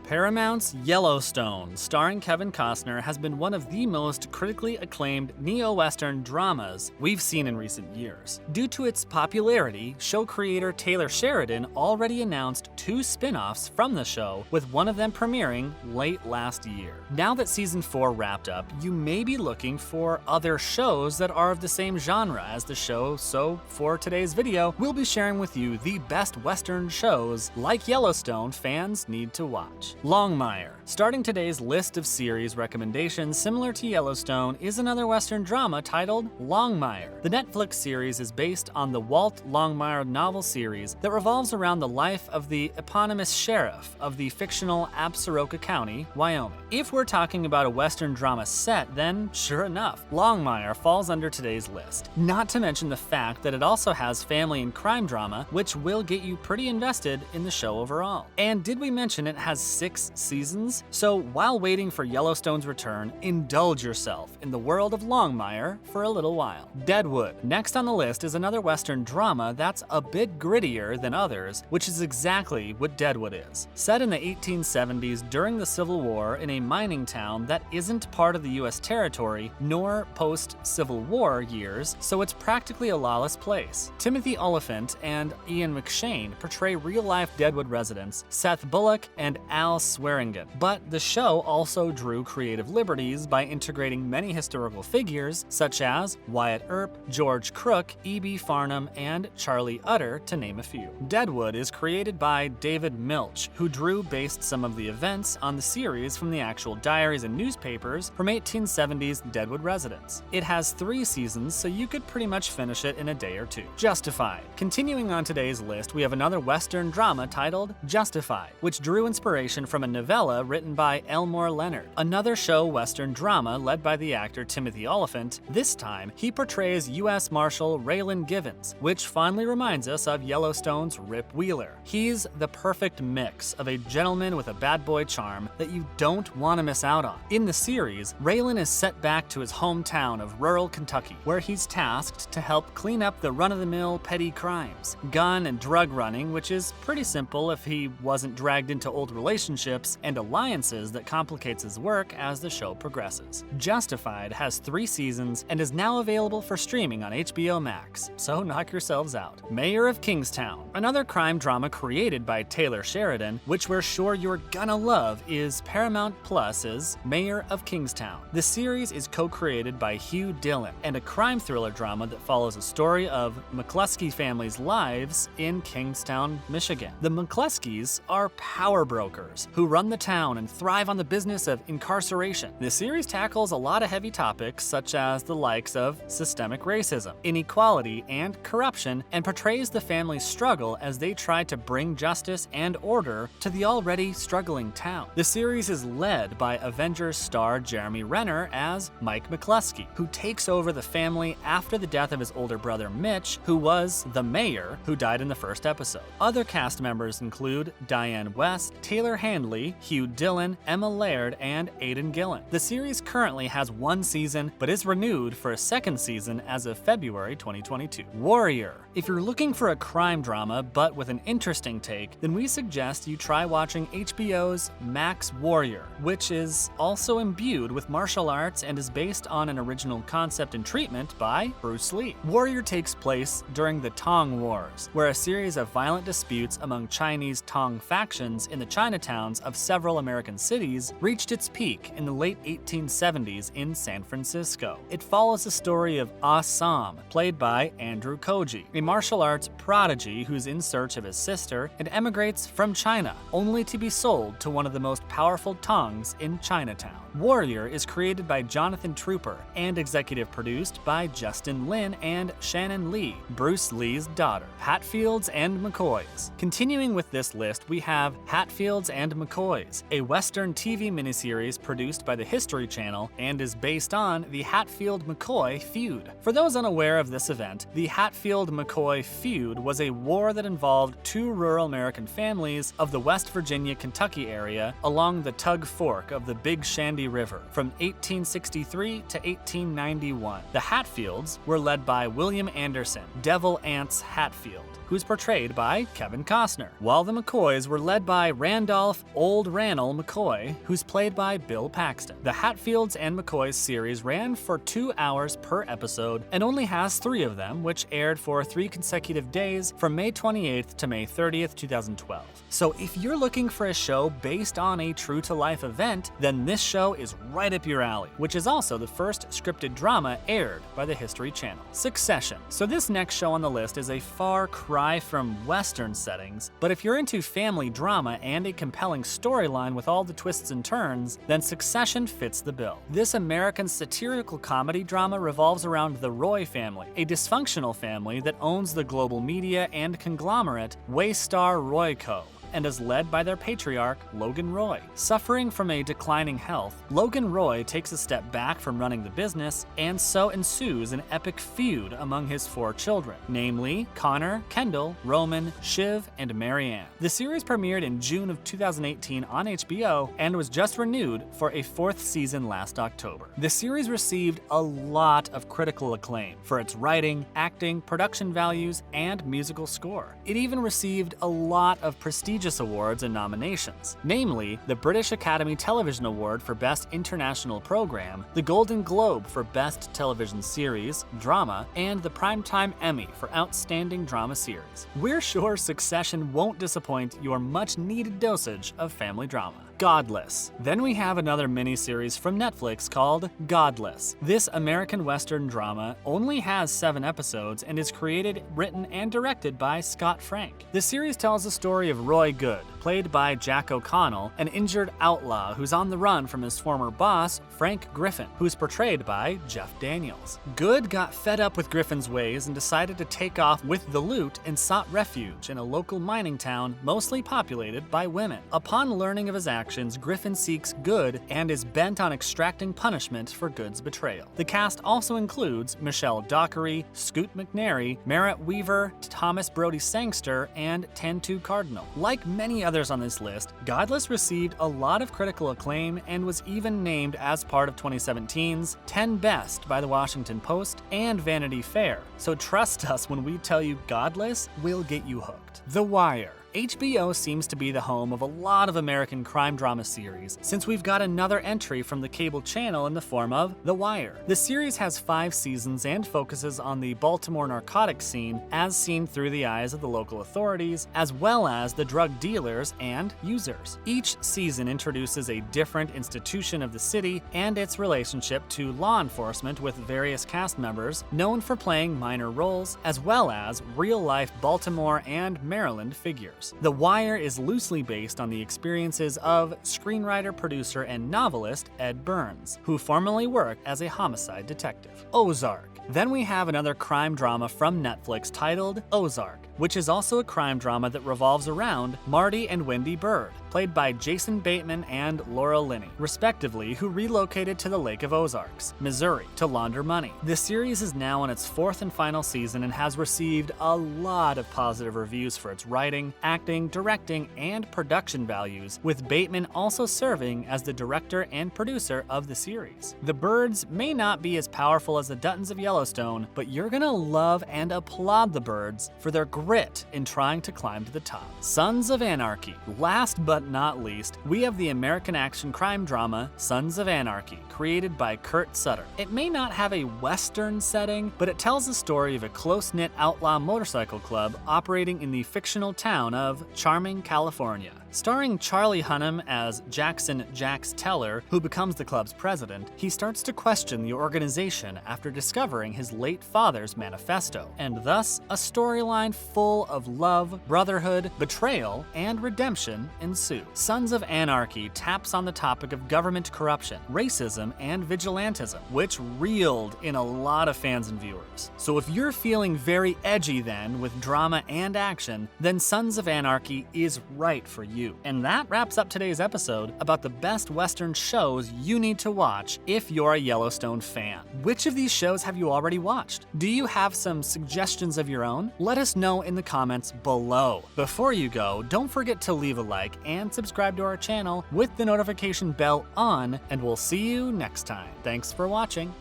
Paramount's Yellowstone, starring Kevin Costner, has been one of the most critically acclaimed neo-Western dramas we've seen in recent years. Due to its popularity, show creator Taylor Sheridan already announced 2 spin-offs from the show, with one of them premiering late last year. Now that season 4 wrapped up, you may be looking for other shows that are of the same genre as the show, so for today's video, we'll be sharing with you the best Western shows like Yellowstone fans need to watch. Longmire. Starting today's list of series recommendations similar to Yellowstone is another Western drama titled Longmire. The Netflix series is based on the Walt Longmire novel series that revolves around the life of the eponymous sheriff of the fictional Absaroka County, Wyoming. If we're talking about a Western drama set, then sure enough, Longmire falls under today's list. Not to mention the fact that it also has family and crime drama, which will get you pretty invested in the show overall. And did we mention it has 6 seasons? So while waiting for Yellowstone's return, indulge yourself in the world of Longmire for a little while. Deadwood. Next on the list is another Western drama that's a bit grittier than others, which is exactly what Deadwood is. Set in the 1870s during the Civil War in a mining town that isn't part of the US territory, nor post-Civil War years, so it's practically a lawless place. Timothy Olyphant and Ian McShane portray real-life Deadwood residents Seth Bullock and Al Swearingen. But the show also drew creative liberties by integrating many historical figures such as Wyatt Earp, George Crook, E.B. Farnham, and Charlie Utter, to name a few. Deadwood is created by David Milch, who based some of the events on the series from the actual diaries and newspapers from 1870s Deadwood residents. It has 3 seasons, so you could pretty much finish it in a day or 2. Justified. Continuing on today's list, we have another Western drama titled Justified, which drew inspiration from a novella written by Elmore Leonard. Another show Western drama led by the actor Timothy Olyphant. This time, he portrays U.S. Marshal Raylan Givens, which fondly reminds us of Yellowstone's Rip Wheeler. He's the perfect mix of a gentleman with a bad boy charm that you don't want to miss out on. In the series, Raylan is sent back to his hometown of rural Kentucky, where he's tasked to help clean up the run-of-the-mill petty crimes, gun and drug running, which is pretty simple if he wasn't dragged into old relationships, and alliances that complicates his work as the show progresses. Justified has 3 seasons and is now available for streaming on HBO Max, so knock yourselves out. Mayor of Kingstown. Another crime drama created by Taylor Sheridan, which we're sure you're gonna love, is Paramount Plus's Mayor of Kingstown. The series is co-created by Hugh Dillon and a crime thriller drama that follows a story of McCluskey family's lives in Kingstown, Michigan. The McCluskeys are power brokers who run the town and thrive on the business of incarceration. The series tackles a lot of heavy topics such as the likes of systemic racism, inequality, and corruption, and portrays the family's struggle as they try to bring justice and order to the already struggling town. The series is led by Avengers star Jeremy Renner as Mike McCluskey, who takes over the family after the death of his older brother Mitch, who was the mayor, who died in the first episode. Other cast members include Diane West, Taylor Handley, Hugh Dillon, Emma Laird, and Aidan Gillen. The series currently has 1 season, but is renewed for a 2nd season as of February 2022. Warrior. If you're looking for a crime drama, but with an interesting take, then we suggest you try watching HBO's Max Warrior, which is also imbued with martial arts and is based on an original concept and treatment by Bruce Lee. Warrior takes place during the Tong Wars, where a series of violent disputes among Chinese Tong factions in the Chinatowns of several American cities reached its peak in the late 1870s in San Francisco. It follows the story of Ah Sam, played by Andrew Koji, a martial arts prodigy who's in search of his sister and emigrates from China, only to be sold to one of the most powerful Tongs in Chinatown. Warrior is created by Jonathan Trooper and executive produced by Justin Lin and Shannon Lee, Bruce Lee's daughter. Hatfields and McCoys. Continuing with this list, we have Hatfields and McCoys, a Western TV miniseries produced by the History Channel and is based on the Hatfield-McCoy feud. For those unaware of this event, the Hatfield-McCoy McCoy feud was a war that involved two rural American families of the West Virginia-Kentucky area along the Tug Fork of the Big Shandy River from 1863 to 1891. The Hatfields were led by William Anderson, Devil Anse Hatfield, who's portrayed by Kevin Costner, while the McCoys were led by Randolph Old Rannell McCoy, who's played by Bill Paxton. The Hatfields and McCoys series ran for 2 hours per episode and only has 3 of them, which aired for 3 consecutive days from May 28th to May 30th, 2012. So if you're looking for a show based on a true-to-life event, then this show is right up your alley, which is also the first scripted drama aired by the History Channel. Succession. So this next show on the list is a far cry from Western settings, but if you're into family drama and a compelling storyline with all the twists and turns, then Succession fits the bill. This American satirical comedy drama revolves around the Roy family, a dysfunctional family that owns the global media and conglomerate Waystar Royco, and is led by their patriarch, Logan Roy. Suffering from a declining health, Logan Roy takes a step back from running the business, and so ensues an epic feud among his 4 children, namely Connor, Kendall, Roman, Shiv, and Marianne. The series premiered in June of 2018 on HBO and was just renewed for a 4th season last October. The series received a lot of critical acclaim for its writing, acting, production values, and musical score. It even received a lot of prestigious awards and nominations, namely the British Academy Television Award for Best International Program, the Golden Globe for Best Television Series, Drama, and the Primetime Emmy for Outstanding Drama Series. We're sure Succession won't disappoint your much-needed dosage of family drama. Godless. Then we have another miniseries from Netflix called Godless. This American Western drama only has 7 episodes and is created, written, and directed by Scott Frank. The series tells the story of Roy Good, played by Jack O'Connell, an injured outlaw who's on the run from his former boss, Frank Griffin, who's portrayed by Jeff Daniels. Good got fed up with Griffin's ways and decided to take off with the loot and sought refuge in a local mining town mostly populated by women. Upon learning of his actions, Griffin seeks Good and is bent on extracting punishment for Good's betrayal. The cast also includes Michelle Dockery, Scoot McNairy, Merritt Weaver, Thomas Brody Sangster, and Tantu Cardinal. Like many others on this list, Godless received a lot of critical acclaim and was even named as part of 2017's 10 Best by the Washington Post and Vanity Fair. So trust us when we tell you Godless will get you hooked. The Wire. HBO seems to be the home of a lot of American crime drama series, since we've got another entry from the cable channel in the form of The Wire. The series has 5 seasons and focuses on the Baltimore narcotics scene as seen through the eyes of the local authorities, as well as the drug dealers and users. Each season introduces a different institution of the city and its relationship to law enforcement, with various cast members known for playing minor roles, as well as real-life Baltimore and Maryland figures. The Wire is loosely based on the experiences of screenwriter, producer, and novelist Ed Burns, who formerly worked as a homicide detective. Ozark. Then we have another crime drama from Netflix titled Ozark, which is also a crime drama that revolves around Marty and Wendy Bird, played by Jason Bateman and Laura Linney, respectively, who relocated to the Lake of Ozarks, Missouri, to launder money. The series is now in its 4th and final season and has received a lot of positive reviews for its writing, acting, directing, and production values, with Bateman also serving as the director and producer of the series. The Birds may not be as powerful as the Duttons of Yellowstone, but you're gonna love and applaud the Birds for their grit in trying to climb to the top. Sons of Anarchy. Last but not least, we have the American action crime drama Sons of Anarchy, created by Kurt Sutter. It may not have a Western setting, but it tells the story of a close-knit outlaw motorcycle club operating in the fictional town of Charming, California. Starring Charlie Hunnam as Jackson Jax Teller, who becomes the club's president, he starts to question the organization after discovering his late father's manifesto, and thus a storyline full of love, brotherhood, betrayal, and redemption ensue. Sons of Anarchy taps on the topic of government corruption, racism, and vigilantism, which reeled in a lot of fans and viewers. So if you're feeling very edgy then with drama and action, then Sons of Anarchy is right for you. you. And that wraps up today's episode about the best Western shows you need to watch if you're a Yellowstone fan. Which of these shows have you already watched? Do you have some suggestions of your own? Let us know in the comments below. Before you go, don't forget to leave a like and subscribe to our channel with the notification bell on, and we'll see you next time. Thanks for watching.